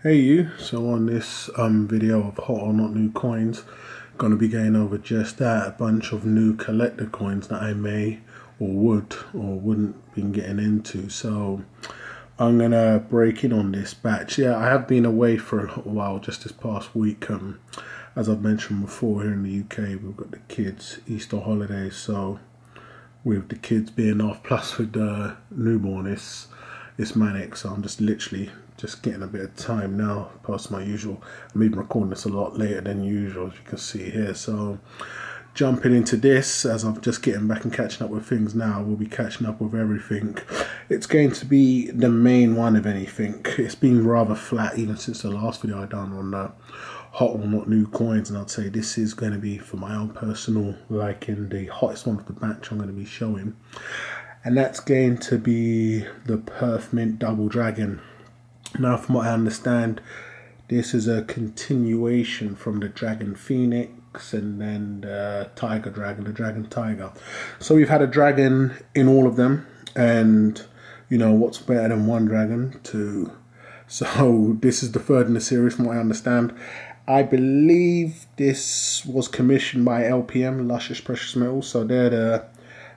Hey you, so on this video of hot or not new coins, going to be going over just that, a bunch of new collector coins that I may or would or wouldn't been getting into. So I'm going to break in on this batch. Yeah, I have been away for a little while just this past week. As I've mentioned before, here in the UK we've got the kids' Easter holidays, so with the kids being off plus with the newborn, it's manic. So I'm just literally just getting a bit of time now past my usual. I'm even recording this a lot later than usual, as you can see here. So jumping into this, as I'm just getting back and catching up with things now, we'll be catching up with everything. It's going to be the main one of anything. It's been rather flat even since the last video I done on the hot or not new coins, and I'd say this is going to be, for my own personal liking, the hottest one of the batch I'm going to be showing, and that's going to be the Perth Mint Double Dragon. Now, from what I understand, this is a continuation from the Dragon Phoenix and then the Tiger Dragon, the Dragon Tiger. So we've had a dragon in all of them, and you know what's better than one dragon? Two. So this is the third in the series, from what I understand. I believe this was commissioned by LPM, Luscious Precious Metals, so they're the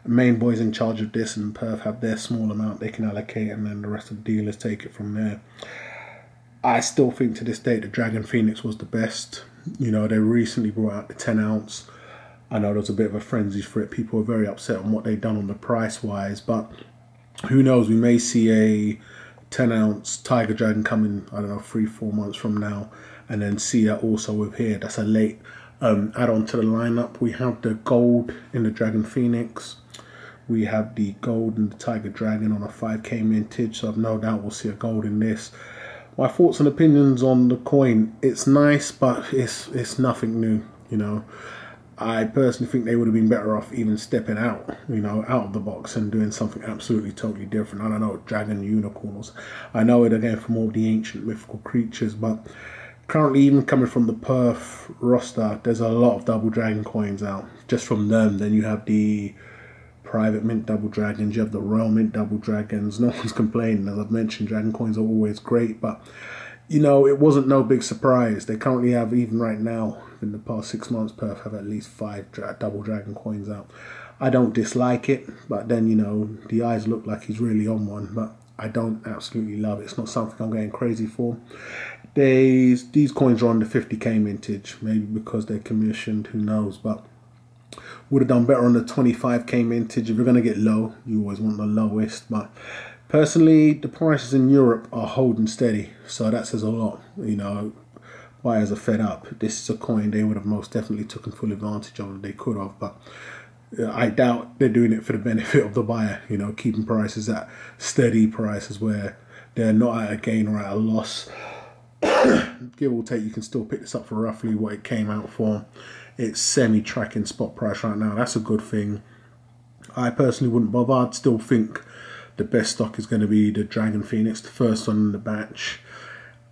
main boys in charge of this, and Perth have their small amount they can allocate, and then the rest of the dealers take it from there. I still think to this date the Dragon Phoenix was the best. You know, they recently brought out the 10 ounce. I know there was a bit of a frenzy for it. People were very upset on what they'd done on the price wise, but who knows, we may see a 10 ounce Tiger Dragon coming, I don't know, 3-4 months from now, and then see that also with here. That's a late add-on to the lineup. We have the gold in the Dragon Phoenix. We have the gold in the Tiger Dragon on a 5K mintage, so I've no doubt we'll see a gold in this. My thoughts and opinions on the coin: it's nice, but it's nothing new. You know, I personally think they would have been better off even stepping out, you know, out of the box and doing something absolutely totally different. I don't know, dragon unicorns. I know it again from all the ancient mythical creatures, but currently, even coming from the Perth roster, there's a lot of double dragon coins out. Just from them, then you have the Private Mint Double Dragons, you have the Royal Mint Double Dragons. No one's complaining. As I've mentioned, dragon coins are always great, but you know, it wasn't no big surprise. They currently have, even right now, in the past 6 months, Perth have at least 5 double dragon coins out. I don't dislike it, but then, you know, the eyes look like he's really on one, but I don't absolutely love it. It's not something I'm going crazy for. These coins are on the 50k mintage, maybe because they're commissioned, who knows, but would have done better on the 25k mintage. If you're going to get low, you always want the lowest, but personally, the prices in Europe are holding steady, so that says a lot. You know, buyers are fed up. This is a coin they would have most definitely taken full advantage of if they could have, but I doubt they're doing it for the benefit of the buyer, you know, keeping prices at steady prices where they're not at a gain or at a loss. Give or take, you can still pick this up for roughly what it came out for. It's semi-tracking spot price right now. That's a good thing. I personally wouldn't bother. I'd still think the best stock is going to be the Dragon Phoenix, the first one in the batch.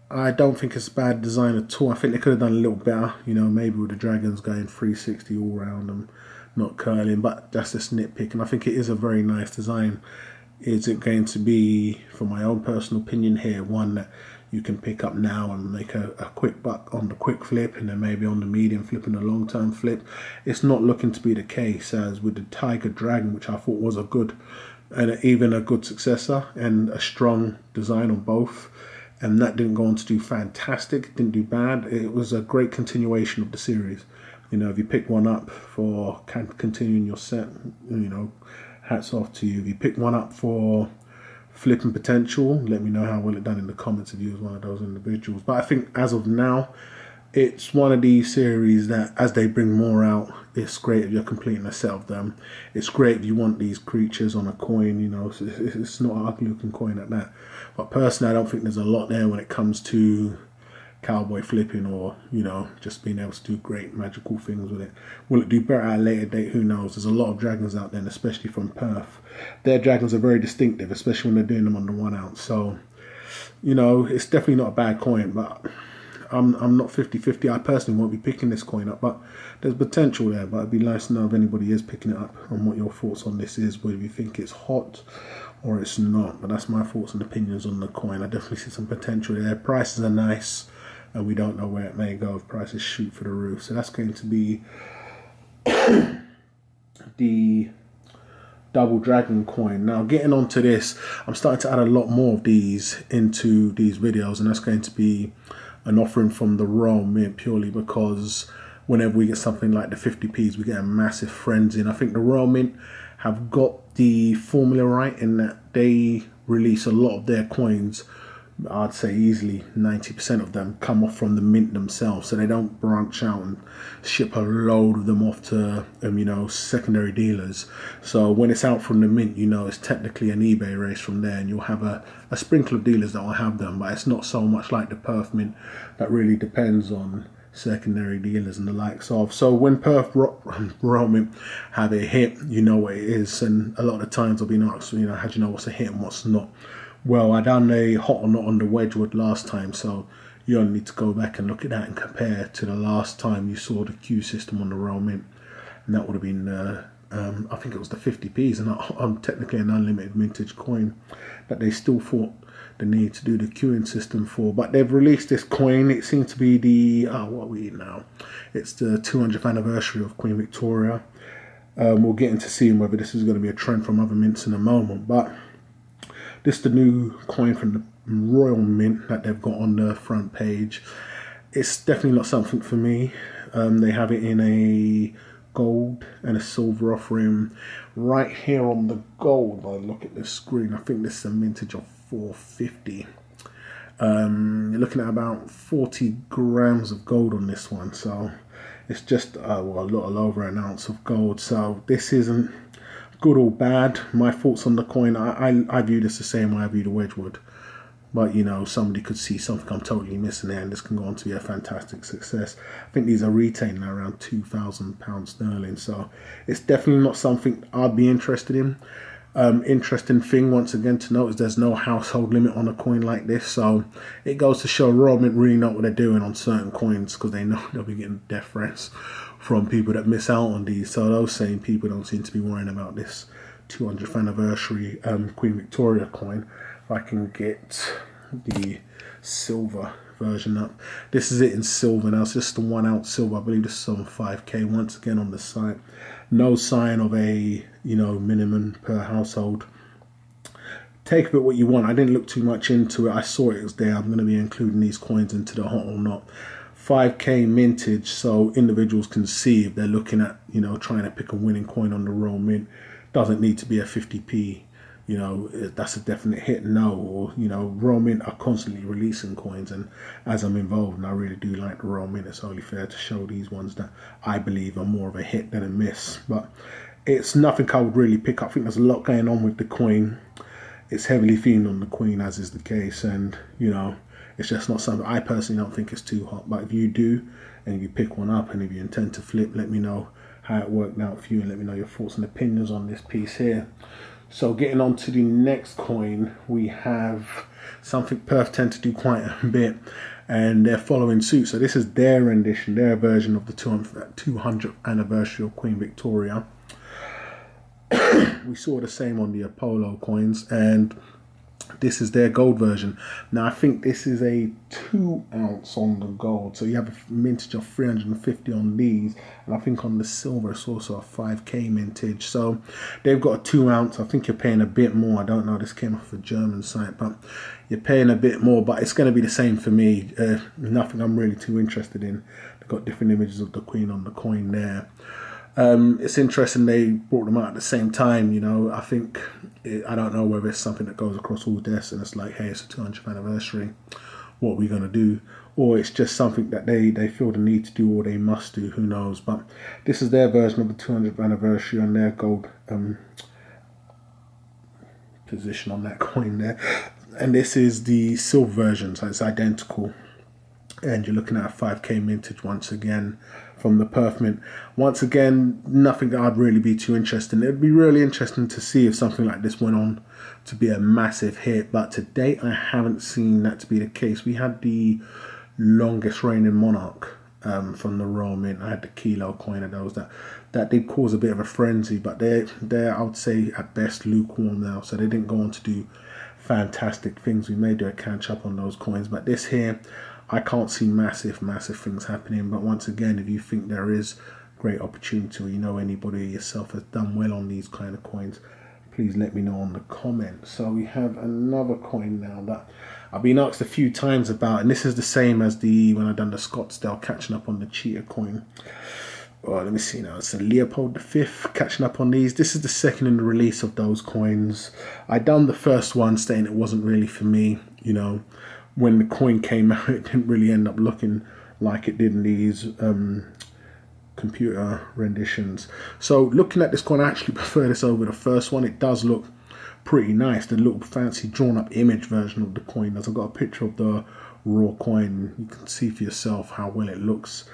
I don't think it's a bad design at all. I think they could have done a little better, you know, maybe with the dragons going 360 all round and not curling, but that's just nitpick, and I think it is a very nice design. Is it going to be, for my own personal opinion here, one that you can pick up now and make a quick buck on the quick flip, and then maybe on the medium flip and the long term flip? It's not looking to be the case, as with the Tiger Dragon, which I thought was a good, and even a good successor and a strong design on both, and that didn't go on to do fantastic, didn't do bad. It was a great continuation of the series. You know, if you pick one up for continuing your set, you know, hats off to you. If you pick one up for flipping potential, let me know how well it done in the comments if you was one of those individuals. But I think as of now, it's one of these series that, as they bring more out, it's great if you're completing a set of them. It's great if you want these creatures on a coin, you know, it's not an ugly looking coin at that. But personally, I don't think there's a lot there when it comes to cowboy flipping, or, you know, just being able to do great magical things with it. Will it do better at a later date? Who knows? There's a lot of dragons out there, and especially from Perth. Their dragons are very distinctive, especially when they're doing them on the 1 ounce. So, you know, it's definitely not a bad coin, but I'm not 50-50. I personally won't be picking this coin up, but there's potential there. But it'd be nice to know if anybody is picking it up and what your thoughts on this is, whether you think it's hot or it's not. But that's my thoughts and opinions on the coin. I definitely see some potential there. Prices are nice, and we don't know where it may go if prices shoot for the roof. So that's going to be the Double Dragon coin. Now, getting onto this, I'm starting to add a lot more of these into these videos, and that's going to be an offering from the Royal Mint, purely because whenever we get something like the 50p's, we get a massive frenzy. And I think the Royal Mint have got the formula right in that they release a lot of their coins. I'd say easily 90% of them come off from the mint themselves, so they don't branch out and ship a load of them off to you know, secondary dealers. So when it's out from the mint, you know, it's technically an eBay race from there, and you'll have a sprinkle of dealers that will have them, but it's not so much like the Perth Mint that really depends on secondary dealers and the likes of. So when Perth Royal Mint have a hit, you know what it is, and a lot of the times I've been asked, you know, how do you know what's a hit and what's not? Well, I done a hot or not on the Wedgwood last time, so you only need to go back and look at that and compare to the last time you saw the Q system on the Royal Mint, and that would have been I think it was the 50p's, and I'm technically an unlimited mintage coin that they still thought the need to do the queuing system for. But they've released this coin. It seems to be the what are we now? It's the 200th anniversary of Queen Victoria. We'll get into seeing whether this is going to be a trend from other mints in a moment, but this is the new coin from the Royal Mint that they've got on the front page. It's definitely not something for me. They have it in a gold and a silver offering. Right here on the gold, I look at the screen, I think this is a mintage of 450. You're looking at about 40 grams of gold on this one, so it's just well, a little over an ounce of gold. So this isn't good or bad. My thoughts on the coin, I view this the same way I view the Wedgwood, but you know, somebody could see something I'm totally missing there, and this can go on to be a fantastic success. I think these are retailing around £2,000 sterling, so it's definitely not something I'd be interested in. Interesting thing once again to note is there's no household limit on a coin like this, so it goes to show Royal Mint really know what they're doing on certain coins, because they know they'll be getting death threats from people that miss out on these. So those same people don't seem to be worrying about this 200th anniversary Queen Victoria coin. If I can get the silver version up, this is it in silver now. It's just the 1 ounce silver. I believe this is on 5k. Once again on the site, no sign of a, you know, minimum per household. Take of it what you want. I didn't look too much into it. I saw it was there. I'm going to be including these coins into the hot or not. 5k mintage, so individuals can see if they're looking at, you know, trying to pick a winning coin on the Royal Mint. Doesn't need to be a 50p. You know, that's a definite hit, no. Or, you know, Royal Mint are constantly releasing coins, and as I'm involved and I really do like the Royal Mint, it's only fair to show these ones that I believe are more of a hit than a miss. But it's nothing I would really pick up. I think there's a lot going on with the coin. It's heavily themed on the Queen, as is the case, and you know, it's just not something I personally don't think is too hot. But if you do, and you pick one up, and if you intend to flip, let me know how it worked out for you, and let me know your thoughts and opinions on this piece here. So getting on to the next coin, we have something Perth tend to do quite a bit, and they're following suit. So this is their rendition, their version of the 200th anniversary of Queen Victoria. We saw the same on the Apollo coins, and this is their gold version. Now I think this is a 2 ounce on the gold, so you have a mintage of 350 on these, and I think on the silver it's also a 5k mintage. So they've got a 2 ounce. I think you're paying a bit more. I don't know, this came off a German site, but you're paying a bit more, but it's going to be the same for me. Nothing I'm really too interested in. They've got different images of the Queen on the coin there. It's interesting they brought them out at the same time. You know, I think, I don't know whether it's something that goes across all desks and it's like, hey, it's a 200th anniversary, what are we going to do? Or it's just something that they feel the need to do, or they must do, who knows. But this is their version of the 200th anniversary on their gold position on that coin there. And this is the silver version, so it's identical. And you're looking at a 5k mintage once again from the Perth Mint. Once again, nothing that I'd really be too interested in. It'd be really interesting to see if something like this went on to be a massive hit, but to date I haven't seen that to be the case. We had the longest reigning monarch from the Royal Mint. I had the kilo coin of those that that did cause a bit of a frenzy, but they're I would say at best lukewarm now, so they didn't go on to do fantastic things. We may do a catch up on those coins, but this here, I can't see massive things happening. But once again, if you think there is great opportunity, or you know anybody yourself has done well on these kind of coins, please let me know in the comments. So we have another coin now that I've been asked a few times about, and this is the same as when I done the Scottsdale catching up on the cheetah coin. Oh, let me see now. It's a Leopold V, catching up on these. This is the second in the release of those coins. I done the first one saying it wasn't really for me. You know, when the coin came out, it didn't really end up looking like it did in these computer renditions. So looking at this coin, I actually prefer this over the first one. It does look pretty nice. The little fancy drawn up image version of the coin. As I've got a picture of the raw coin, you can see for yourself how well it looks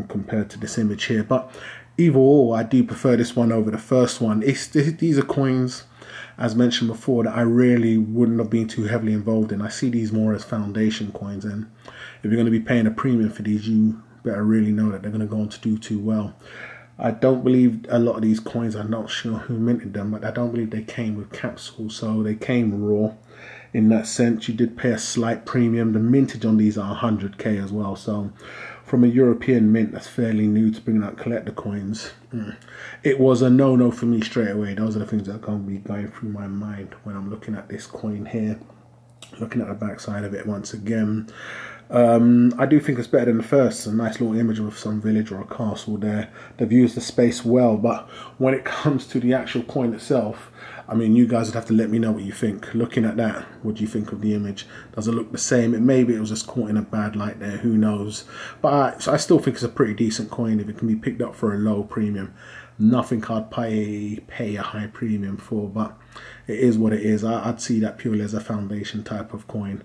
compared to this image here. But either or, I do prefer this one over the first one. These are coins, as mentioned before, that I really wouldn't have been too heavily involved in. I see these more as foundation coins, and if you're going to be paying a premium for these, you better really know that they're going to go on to do too well. I don't believe a lot of these coins, I'm not sure who minted them, but I don't believe they came with capsules, so they came raw. In that sense, you did pay a slight premium. The mintage on these are 100k as well, so from a European mint that's fairly new to bringing out collector coins, it was a no-no for me straight away. Those are the things that are going to be going through my mind when I'm looking at this coin here. Looking at the back side of it once again, I do think it's better than the first. It's a nice little image of some village or a castle there. They've used the space well, but when it comes to the actual coin itself, I mean, you guys would have to let me know what you think. Looking at that, what do you think of the image? Does it look the same? Maybe it was just caught in a bad light there, who knows? But I still think it's a pretty decent coin if it can be picked up for a low premium. Nothing I'd pay a high premium for, but it is what it is. I'd see that purely as a foundation type of coin.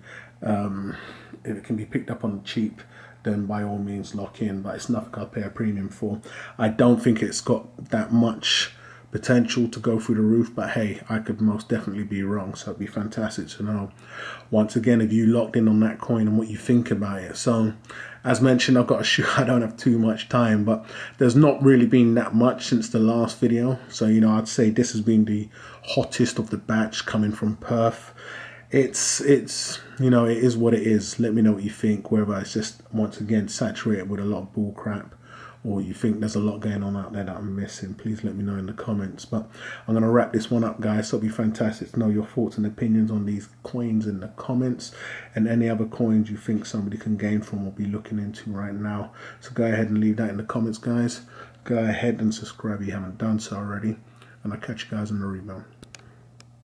If it can be picked up on the cheap, then by all means lock in, but it's nothing I'd pay a premium for. I don't think it's got that much potential to go through the roof, but hey, I could most definitely be wrong, so it'd be fantastic to know once again if you locked in on that coin and what you think about it. So as mentioned, I've got to shoot, I don't have too much time, but there's not really been that much since the last video, so you know, I'd say this has been the hottest of the batch coming from Perth. It's you know, it is what it is. Let me know what you think, whether it's just once again saturated with a lot of bull crap, or you think there's a lot going on out there that I'm missing. Please let me know in the comments. But I'm going to wrap this one up, guys. So it'll be fantastic to know your thoughts and opinions on these coins in the comments, and any other coins you think somebody can gain from or be looking into right now. So go ahead and leave that in the comments, guys. Go ahead and subscribe if you haven't done so already, and I'll catch you guys in the rebound.